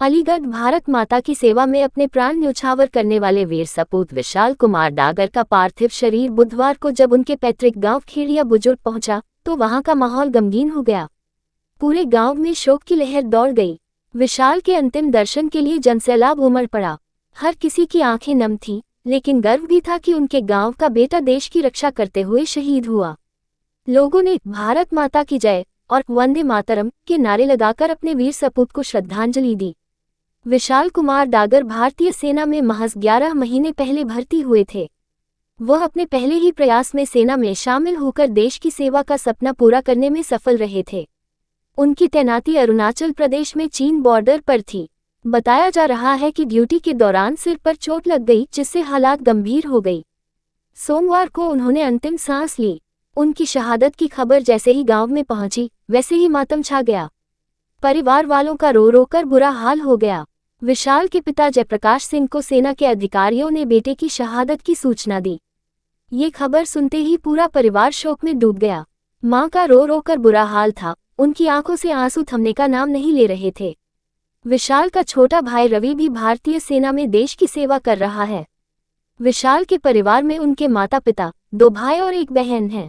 अलीगढ़ भारत माता की सेवा में अपने प्राण न्यौछावर करने वाले वीर सपूत विशाल कुमार डागर का पार्थिव शरीर बुधवार को जब उनके पैतृक गांव खेड़िया बुजुर्ग पहुंचा तो वहां का माहौल गमगीन हो गया। पूरे गांव में शोक की लहर दौड़ गई। विशाल के अंतिम दर्शन के लिए जनसैलाब उमड़ पड़ा। हर किसी की आंखें नम थीं, लेकिन गर्व भी था कि उनके गांव का बेटा देश की रक्षा करते हुए शहीद हुआ। लोगों ने भारत माता की जय और वंदे मातरम के नारे लगाकर अपने वीर सपूत को श्रद्धांजलि दी। विशाल कुमार डागर भारतीय सेना में महज 11 महीने पहले भर्ती हुए थे। वह अपने पहले ही प्रयास में सेना में शामिल होकर देश की सेवा का सपना पूरा करने में सफल रहे थे। उनकी तैनाती अरुणाचल प्रदेश में चीन बॉर्डर पर थी। बताया जा रहा है कि ड्यूटी के दौरान सिर पर चोट लग गई, जिससे हालात गंभीर हो गई। सोमवार को उन्होंने अंतिम सांस ली। उनकी शहादत की खबर जैसे ही गांव में पहुंची, वैसे ही मातम छा गया। परिवार वालों का रो रो कर बुरा हाल हो गया। विशाल के पिता जयप्रकाश सिंह को सेना के अधिकारियों ने बेटे की शहादत की सूचना दी। ये खबर सुनते ही पूरा परिवार शोक में डूब गया। मां का रो रो कर बुरा हाल था, उनकी आंखों से आंसू थमने का नाम नहीं ले रहे थे। विशाल का छोटा भाई रवि भी भारतीय सेना में देश की सेवा कर रहा है। विशाल के परिवार में उनके माता पिता, 2 भाई और 1 बहन है।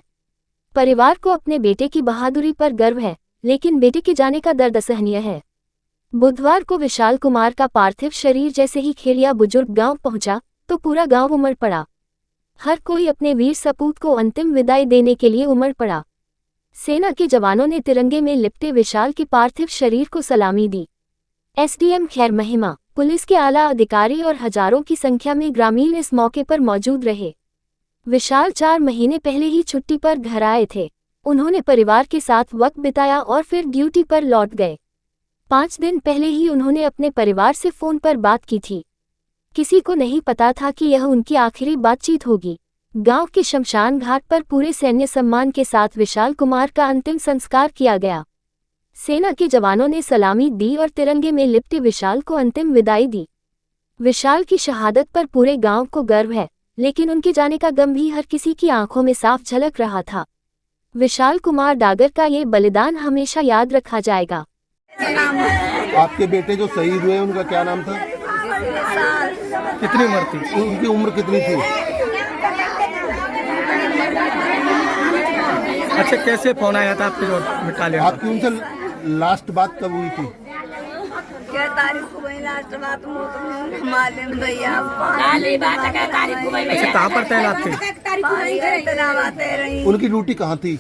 परिवार को अपने बेटे की बहादुरी पर गर्व है, लेकिन बेटे के जाने का दर्द असहनीय है। बुधवार को विशाल कुमार का पार्थिव शरीर जैसे ही खेड़िया बुजुर्ग गांव पहुंचा तो पूरा गांव उमड़ पड़ा। हर कोई अपने वीर सपूत को अंतिम विदाई देने के लिए उमड़ पड़ा। सेना के जवानों ने तिरंगे में लिपटे विशाल के पार्थिव शरीर को सलामी दी। एसडीएम खैर महिमा, पुलिस के आला अधिकारी और हजारों की संख्या में ग्रामीण इस मौके पर मौजूद रहे। विशाल 4 महीने पहले ही छुट्टी पर घर आए थे। उन्होंने परिवार के साथ वक्त बिताया और फिर ड्यूटी पर लौट गए। 5 दिन पहले ही उन्होंने अपने परिवार से फोन पर बात की थी। किसी को नहीं पता था कि यह उनकी आखिरी बातचीत होगी। गांव के शमशान घाट पर पूरे सैन्य सम्मान के साथ विशाल कुमार का अंतिम संस्कार किया गया। सेना के जवानों ने सलामी दी और तिरंगे में लिपटे विशाल को अंतिम विदाई दी। विशाल की शहादत पर पूरे गांव को गर्व है, लेकिन उनके जाने का गम भी हर किसी की आंखों में साफ झलक रहा था। विशाल कुमार डागर का ये बलिदान हमेशा याद रखा जाएगा। आपके बेटे जो शहीद हुए उनका क्या नाम था? कितनी उम्र थी? उनकी उम्र कितनी थी? अच्छा, कैसे फोन आया था आपके जो मिटा लिया? आपकी उनसे लास्ट बात कब हुई थी? क्या तारीख को हुई लास्ट बात? मालूम भैया। अच्छा, कहाँ पर तैनात थे? उनकी ड्यूटी कहाँ थी?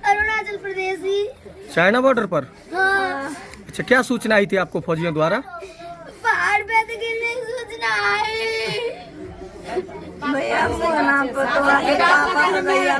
अरुणाचल प्रदेश ही। चाइना बॉर्डर पर? हाँ। अच्छा, क्या सूचना आई थी आपको फौजियों द्वारा? पहाड़ पे तो गिरने की सूचना आई। भैया को नाम पता है, पापा भैया